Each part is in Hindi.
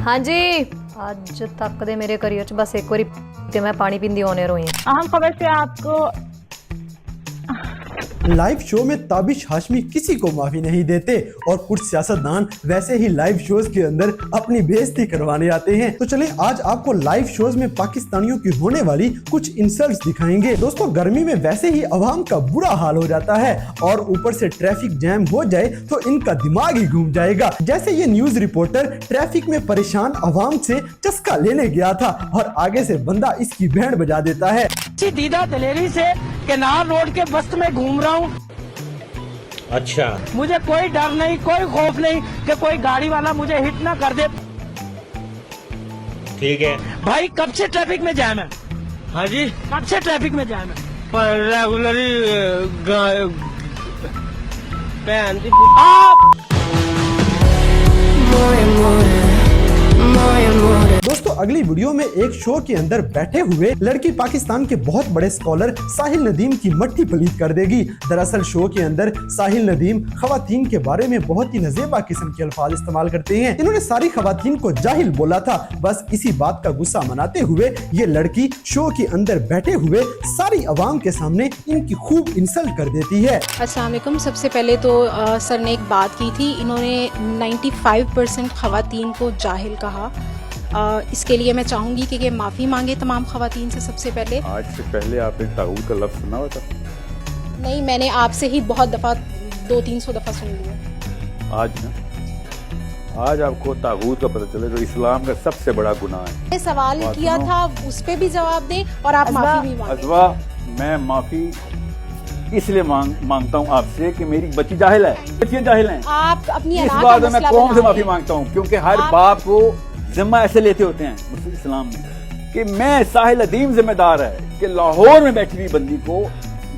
हाँ जी, अज तक दे मेरे करियर च बस एक बारी ते मैं पानी पींदी ऑनर हुई। अहम खबर से आपको लाइव शो में ताबिश हाशमी किसी को माफी नहीं देते और कुछ सियासतदान वैसे ही लाइव शोज के अंदर अपनी बेइज्जती करवाने आते हैं। तो चलिए आज आपको लाइव शोज में पाकिस्तानियों की होने वाली कुछ इंसल्ट्स दिखाएंगे। दोस्तों गर्मी में वैसे ही अवाम का बुरा हाल हो जाता है और ऊपर से ट्रैफिक जैम हो जाए तो इनका दिमाग ही घूम जाएगा। जैसे ये न्यूज रिपोर्टर ट्रैफिक में परेशान अवाम से चस्का लेने गया था और आगे से बंदा इसकी बैंड बजा देता है। दीदा दलेरी से केनार रोड के बस्त में घूम रहा हूँ। अच्छा, मुझे कोई डर नहीं, कोई खौफ नहीं कि कोई गाड़ी वाला मुझे हिट ना कर दे। ठीक है भाई कब से ट्रैफिक में जाम है? हाँ जी, कब से ट्रैफिक में जाम है? पर रेगुलरी दोस्तों अगली वीडियो में एक शो के अंदर बैठे हुए लड़की पाकिस्तान के बहुत बड़े स्कॉलर साहिल नदीम की मट्ठी पलीत कर देगी। दरअसल शो के अंदर साहिल नदीम खवातीन के बारे में बहुत ही नजेबा किस्म के अल्फाज इस्तेमाल करते हैं। इन्होंने सारी खवातीन को जाहिल बोला था। बस इसी बात का गुस्सा मनाते हुए ये लड़की शो के अंदर बैठे हुए सारी अवाम के सामने इनकी खूब इंसल्ट कर देती है। अस्सलाम वालेकुम। सबसे पहले तो सर ने एक बात की थी, इन्होंने 95% खवातीन को जाहिल कहा। इसके लिए मैं चाहूँगी कि ये माफ़ी मांगे तमाम खवातीन से। सबसे पहले आज से पहले आपने ताऊद का लफ्ज़ सुना हुआ था? नहीं, मैंने आपसे ही बहुत दफ़ा 200-300 दफ़ा सुन लिया। आज आपको तागूत का पता चले जो इस्लाम का सबसे बड़ा गुनाह है। मैंने सवाल किया था, उस पर भी जवाब दें और आप माफ़ी भी मांगें। अज़वा, मैं माफ़ी इसलिए मांगता हूँ आपसे कि मेरी बच्ची जाहिल है, बच्चियाँ जाहिल हैं। आप अपनी इस बात में मैं कौम से माफ़ी मांगता हूँ क्योंकि हर बाप को जिम्मा ऐसे लेते होते हैं मुस्लिम इस्लाम में कि मैं साहिल नदीम जिम्मेदार है कि लाहौर में बैठी हुई बंदी को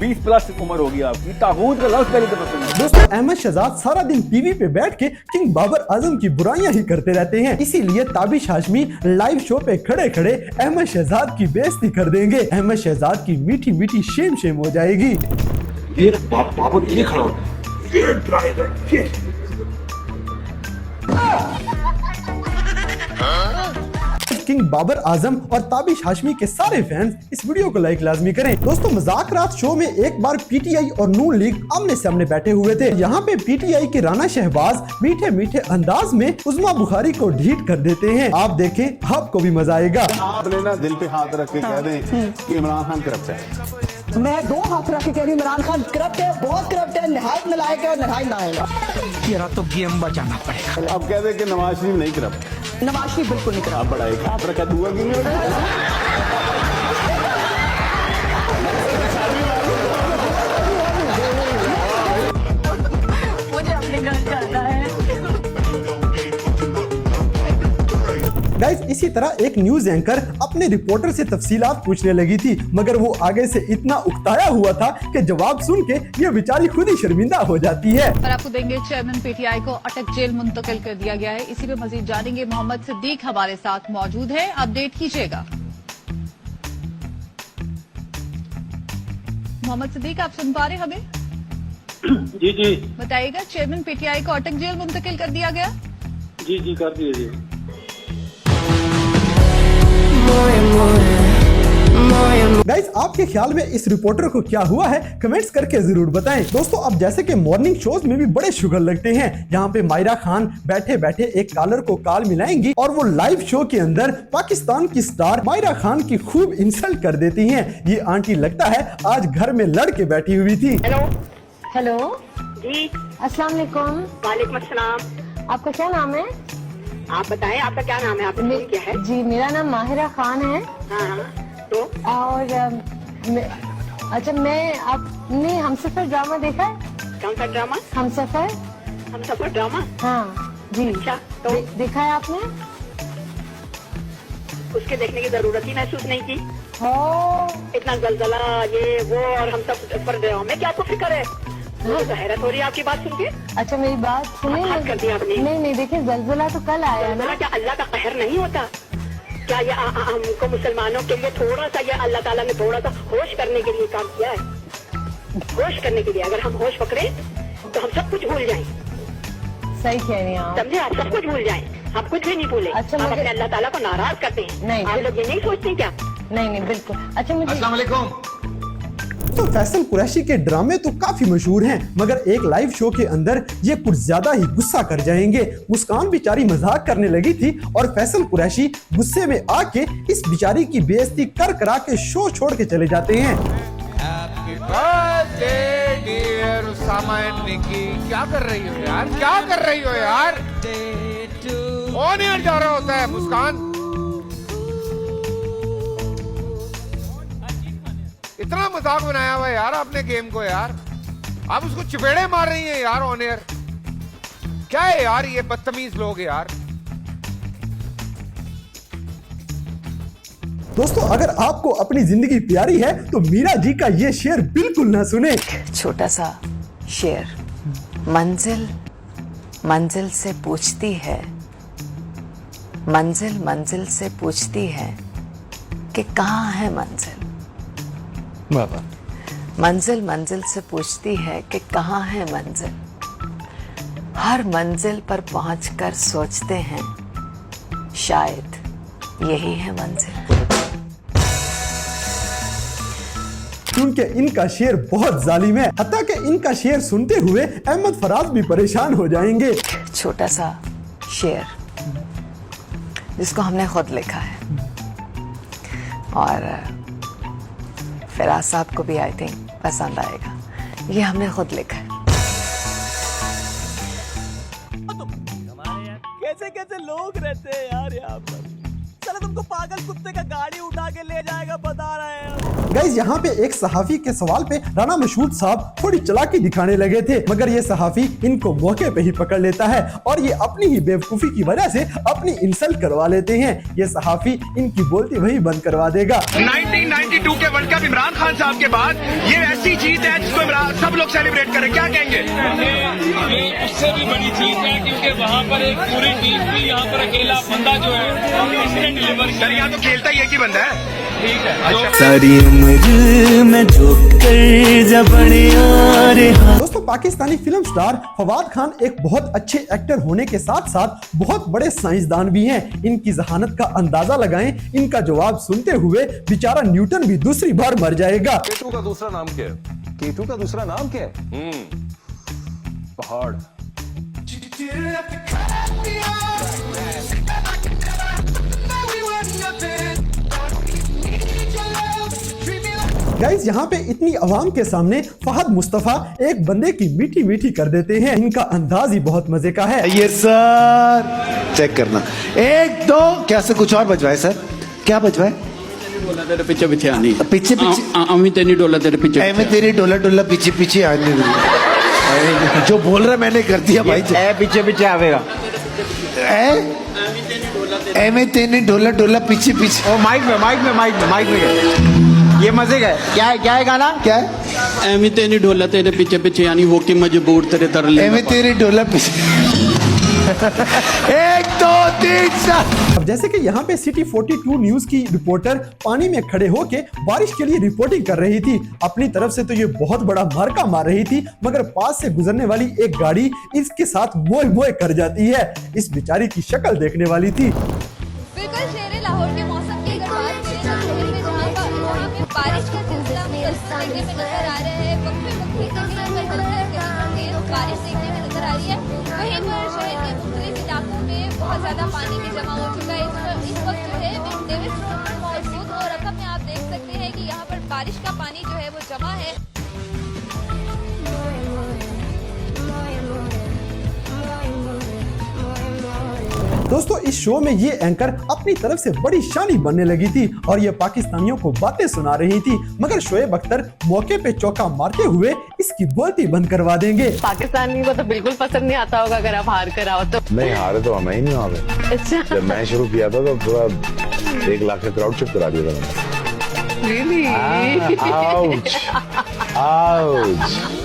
20 प्लस उम्र होगी आपकी, तागूत का लफ्ज़ पहले दफा सुना। दोस्तों अहमद शहजाद सारा दिन टीवी पे बैठ के किंग बाबर आजम की बुराइयां ही करते रहते हैं। इसीलिए ताबिश हाशमी लाइव शो पे खड़े खड़े अहमद शहजाद की बेइज्जती कर देंगे। अहमद शहजाद की मीठी मीठी शेम शेम हो जाएगी। बाबर ये खड़ा किंग बाबर आजम और ताबिश हाशमी के सारे फैंस इस वीडियो को लाइक लाजमी करें। दोस्तों मजाक रात शो में एक बार पीटीआई और नून लीग आमने सामने बैठे हुए थे। यहाँ पे पीटीआई के राना शहबाज मीठे मीठे अंदाज में उस्मा बुखारी को ढीठ कर देते हैं। आप देखें, आपको भी मजा आएगा। आपने ना दिल पे हाथ रख के कह दें कि इमरान खान करप्ट है। मैं 2 हाथ रख के कह रही हूँ इमरान खान करप्ट है, बहुत करप्ट है, निहायत नालायक है और निहायत नाएगा। तेरा तो गेम बचाना पड़ेगा। अब कह दे कि नवाज शरीफ नहीं करप्ट। नवाज शरीफ बिल्कुल नहीं करप्ट। बड़ा एक हाथ रखा दुआ की मुझे अपने घर जाना है। गाइस इसी तरह एक न्यूज एंकर अपने रिपोर्टर से तफसीलात पूछने लगी थी, मगर वो आगे से इतना उकताया हुआ था कि जवाब सुन के ये बेचारी खुद ही शर्मिंदा हो जाती है। और आपको देंगे चेयरमैन पीटीआई को अटक जेल मुंतकिल कर दिया गया है। इसी पे मजीद जानेंगे। मोहम्मद सिद्दीक हमारे साथ मौजूद है, अपडेट कीजिएगा। मोहम्मद सिद्दीक, आप सुन पा रहे हमें? जी जी बताइएगा, चेयरमैन पीटीआई को अटक जेल मुंतकिल कर दिया गया? जी जी कर दीजिए। गाइस आपके ख्याल में इस रिपोर्टर को क्या हुआ है, कमेंट्स करके जरूर बताएं। दोस्तों अब जैसे कि मॉर्निंग शोज में भी बड़े शुगर लगते हैं, यहाँ पे मायरा खान बैठे बैठे एक कॉलर को कॉल मिलाएंगी और वो लाइव शो के अंदर पाकिस्तान की स्टार मायरा खान की खूब इंसल्ट कर देती हैं। ये आंटी लगता है आज घर में लड़ के बैठी हुई थी। हेलो हेलो जी, अस्सलाम वालेकुम। वालेकुम अस्सलाम। आपका क्या नाम है? आप बताएं आपका क्या नाम है? आपका नाम क्या है? जी मेरा नाम माहिरा खान है। हाँ तो और अच्छा, मैं आपने हमसफर ड्रामा देखा है? कौन सा ड्रामा? हमसफर। हमसफर ड्रामा? हाँ जी। अच्छा तो देखा है आपने? उसके देखने की जरूरत ही महसूस नहीं की। हो इतना जलजला ये वो और हम सब पर ड्रामे की आपको फिक्र है? मुझे तो हैरत हो रही है आपकी बात सुन के। अच्छा मेरी बात सुने। हद कर दिया आपने। नहीं नहीं, देखिए जलजला तो कल आया ना। क्या अल्लाह का कहर नहीं होता क्या? ये हमको मुसलमानों के लिए थोड़ा सा, ये अल्लाह ताला ने थोड़ा सा होश करने के लिए काम किया है। होश करने के लिए, अगर हम होश पकड़े तो हम सब कुछ भूल जाएं। सही कह रही हैं आप। समझे? आप सब कुछ भूल जाएं। हम कुछ भी नहीं बोले। अच्छा, हम मुझे- अपने अल्लाह ताला को नाराज करते हैं। नहीं, आप लोग ये नहीं सोचते क्या? नहीं नहीं बिल्कुल। अच्छा मुझे तो फैसल कुरैशी के ड्रामे तो काफी मशहूर हैं, मगर एक लाइव शो के अंदर ये कुछ ज्यादा ही गुस्सा कर जाएंगे। मुस्कान बेचारी मजाक करने लगी थी और फैसल कुरैशी गुस्से में आके इस बेचारी की बेइज्जती कर करा के शो छोड़ के चले जाते हैं। क्या कर रही हो यार, क्या कर रही हो यार? कौन यार जा रहा होता है मुस्कान? इतना मजाक बनाया हुआ है यार आपने गेम को यार। आप उसको चपेड़े मार रही हैं यार ऑन एयर। क्या है यार ये बदतमीज लोग यार। दोस्तों अगर आपको अपनी जिंदगी प्यारी है तो मीरा जी का ये शेर बिल्कुल ना सुने। छोटा सा शेर। मंजिल मंजिल से पूछती है, मंजिल मंजिल से पूछती है कि कहाँ है मंजिल। बाबा मंजिल मंजिल से पूछती है कि कहाँ है मंजिल। हर मंजिल पर पहुंचकर सोचते हैं शायद यही है मंजिल। क्योंकि इनका शेर बहुत जालिम है, हत्ता कि इनका शेर सुनते हुए अहमद फराज भी परेशान हो जाएंगे। छोटा सा शेर जिसको हमने खुद लिखा है और फिराज साहब को भी आई थिंक पसंद आएगा। ये हमने खुद लिखा है। कैसे कैसे लोग रहते हैं यार यहाँ पर। चलो तुमको पागल कुत्ते का गाड़ी उठा के ले जाएगा बता रहे हैं। गाइस यहाँ पे एक सहाफी के सवाल पे राना मशहूद साहब थोड़ी चालाकी दिखाने लगे थे, मगर ये सहाफी इनको मौके पे ही पकड़ लेता है और ये अपनी ही बेवकूफी की वजह से अपनी इंसल्ट करवा लेते हैं। ये सहाफी इनकी बोलती वही बंद करवा देगा। 1992 के वर्ल्ड कप इमरान खान साहब के बाद ये ऐसी जीत है जिसको सब लोग सेलिब्रेट करें। क्या कहेंगे? ये उससे भी बड़ी चीज है क्योंकि वहाँ पर एक पूरी टीम थी, यहाँ पर अकेला बंदा जो है इसने डिलीवर सर यहाँ तो खेलता ही एक ही बंदा है। ठीक है अच्छा। सारी उम्र में जो कर जब दोस्तों पाकिस्तानी फिल्म स्टार फवाद खान एक बहुत अच्छे एक्टर होने के साथ साथ बहुत बड़े साइंसदान भी हैं। इनकी जहानत का अंदाजा लगाएं, इनका जवाब सुनते हुए बेचारा न्यूटन भी दूसरी बार मर जाएगा। केटू का दूसरा नाम क्या है? केटू का दूसरा नाम क्या है? पहाड़। गाइस यहाँ पे इतनी आवाम के सामने फहद मुस्तफा एक बंदे की मीठी मीठी कर देते हैं। इनका अंदाज ही बहुत मजे का है। ये सर चेक करना, एक दो क्या से कुछ और बजवाए सर? क्या बजवाए? पीछे पीछे आनी पीछे पीछे अमी तेरी डोला तेरे पीछे एमे तेरी डोला डोला पीछे पीछे आने जो बोल रहा मैंने कर दिया भाई। पीछे पीछे आवेगा। एमे तेरी डोला डोला पीछे पीछे। ओ माइक में ये मजे का क्या है गाना? क्या है? एमी तेरी डोला तेरे पीछे पीछे यानी वो की मजबूर तेरे तरले। एमे तेरी डोला पीछे। 1 2 3 4। अब जैसे कि यहाँ पे सिटी 42 न्यूज की रिपोर्टर पानी में खड़े होके बारिश के लिए रिपोर्टिंग कर रही थी। अपनी तरफ से तो ये बहुत बड़ा मार्का मार रही थी, मगर पास से गुजरने वाली एक गाड़ी इसके साथ मोए मोए कर जाती है। इस बेचारी की शक्ल देखने वाली थी। बिल्कुल शेरे लाहौर के मौसम की अगर बात करें तो शहर में जहाँ पे बारिश का सिलसिला देखने में नजर आ रहा है। वक्फे कहीं पर तेज बारिश देखने में नजर आ रही है। वहीं पर शहर के मुख्तलिफ इलाकों में बहुत ज्यादा पानी भी जमा हो चुका है। इस वक्त जो है मैं डेविस रोड पर मौजूद हूँ और रकम में आप देख सकते हैं कि यहाँ पर बारिश का पानी जो है वो जमा है। दोस्तों इस शो में ये एंकर अपनी तरफ से बड़ी शानी बनने लगी थी और ये पाकिस्तानियों को बातें सुना रही थी, मगर शोएब अख्तर मौके पे चौका मारते हुए इसकी बोलती बंद करवा देंगे। पाकिस्तानी को तो बिल्कुल पसंद नहीं आता होगा अगर आप हार कर आओ तो। नहीं हारे तो हमें ही नहीं हारे। अच्छा जब मैं शुरू किया था तो पूरा 1 लाख का क्राउड शिफ्ट करा दिया था मैंने। Really? Ouch ouch.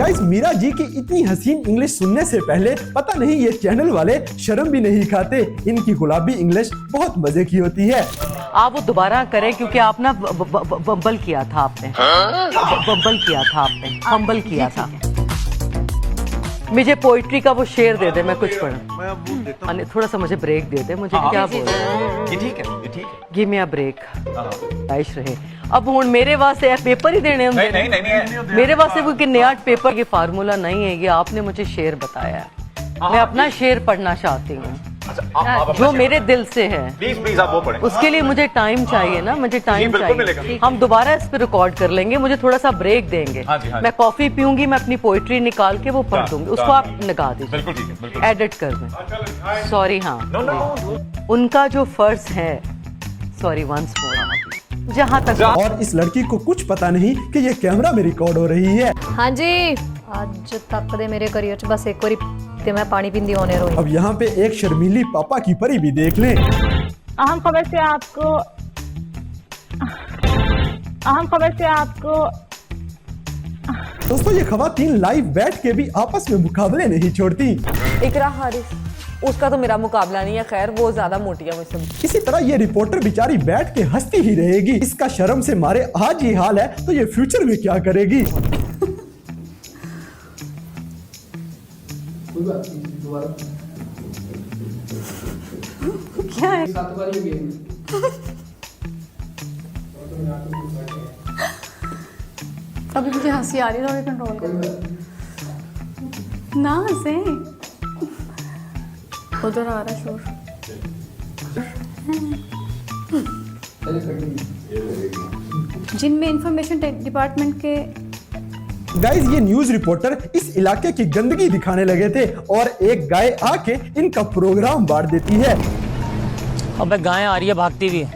Guys Meera ji की इतनी हसीन इंग्लिश सुनने से पहले पता नहीं ये चैनल वाले शर्म भी नहीं खाते। इनकी गुलाबी इंग्लिश बहुत मजे की होती है। आप वो दोबारा करें क्योंकि आप ना बम्बल किया था आपने, बम्बल किया था आपने, फंबल किया था। मुझे पोइट्री का वो शेर दे दे, मैं कुछ पढ़ूं। थोड़ा सा मुझे ब्रेक दे दे, मुझे क्या बोल ये ठीक है, ये ठीक है। गिव मी अ ब्रेक, आइश रहे। अब हुण मेरे वास्ते पेपर ही देने होंगे। नहीं। मेरे वास्ते कोई नया पेपर की फार्मूला नहीं है, ये आपने मुझे शेर बताया है। मैं अपना शेर पढ़ना चाहती हूँ जो मेरे दिल से है। प्लीज आप वो पढ़ें। उसके लिए मुझे टाइम चाहिए ना, मुझे टाइम चाहिए। हम दोबारा इस पे रिकॉर्ड कर लेंगे, मुझे थोड़ा सा ब्रेक देंगे। मैं कॉफी पीऊंगी, मैं अपनी पोइट्री निकाल के वो पढ़ दूंगी, उसको आप निकाल दीजिए, एडिट कर दें। सॉरी, हाँ उनका जो फर्ज है, सॉरी वंस मोर, जहाँ तक। और इस लड़की को कुछ पता नहीं कि ये कैमरा में रिकॉर्ड हो रही है। हाँ जी, आज तक दे मेरे करियर च बस एक बारी ते मैं पानी पींदी होने रोई। अब यहाँ पे एक शर्मीली पापा की परी भी देख लें। अहम खबर से आपको दोस्तों ये खवातीन लाइव बैठ के भी आपस में मुकाबले नहीं छोड़ती। इकरा हारिस, उसका तो मेरा मुकाबला नहीं है, खैर वो ज्यादा मोटी है मुझसे। इसी तरह ये रिपोर्टर बेचारी बैठ के हंसती ही रहेगी। इसका शर्म से मारे आज ये हाल है तो ये फ्यूचर में क्या करेगी। क्या है? अभी मुझे हंसी आ रही है, थोड़ी कंट्रोल कर ना हंसे। उधर आ रहा शोर। जिनमें इंफॉर्मेशन डिपार्टमेंट के गाइस ये न्यूज रिपोर्टर इस इलाके की गंदगी दिखाने लगे थे और एक गाय आके इनका प्रोग्राम बांट देती है। अबे गाय आ रही है, भागती हुई।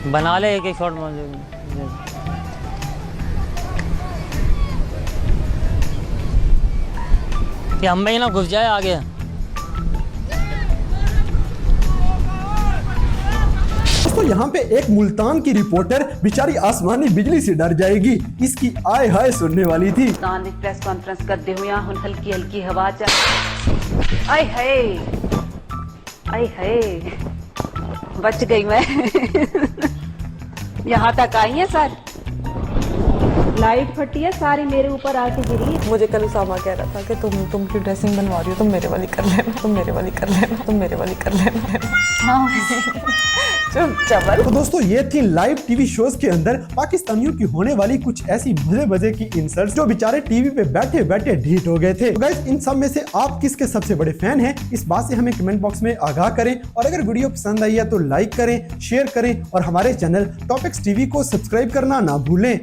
बना ले एक शॉट मुझे। कि हम में ही ना घुस जाए आगे। तो यहाँ पे एक मुल्तान की रिपोर्टर बेचारी आसमानी बिजली से डर जाएगी। इसकी आय हाय सुनने वाली थी। प्रेस कॉन्फ्रेंस करते हुए हल्की हल्की हवा आय हाय बच गई मैं। यहाँ तक आई है सर, लाइट फटी है सारी मेरे ऊपर आके गिरी। मुझे कल उसामा कह रहा था कि तुम क्यों ड्रेसिंग बनवा रही हो, तुम मेरे वाली कर लेना, तुम मेरे वाली कर लेना, तुम मेरे वाली कर लेना। तो दोस्तों ये थी लाइव टीवी शोज के अंदर पाकिस्तानियों की होने वाली कुछ ऐसी मजे की इंसल्ट्स जो बेचारे टीवी पे बैठे बैठे ढीठ हो गए थे। तो गाइस इन सब में से आप किसके सबसे बड़े फैन हैं, इस बात से हमें कमेंट बॉक्स में आगाह करें। और अगर वीडियो पसंद आई है तो लाइक करें, शेयर करें और हमारे चैनल टॉपिक्स टीवी को सब्सक्राइब करना ना भूलें।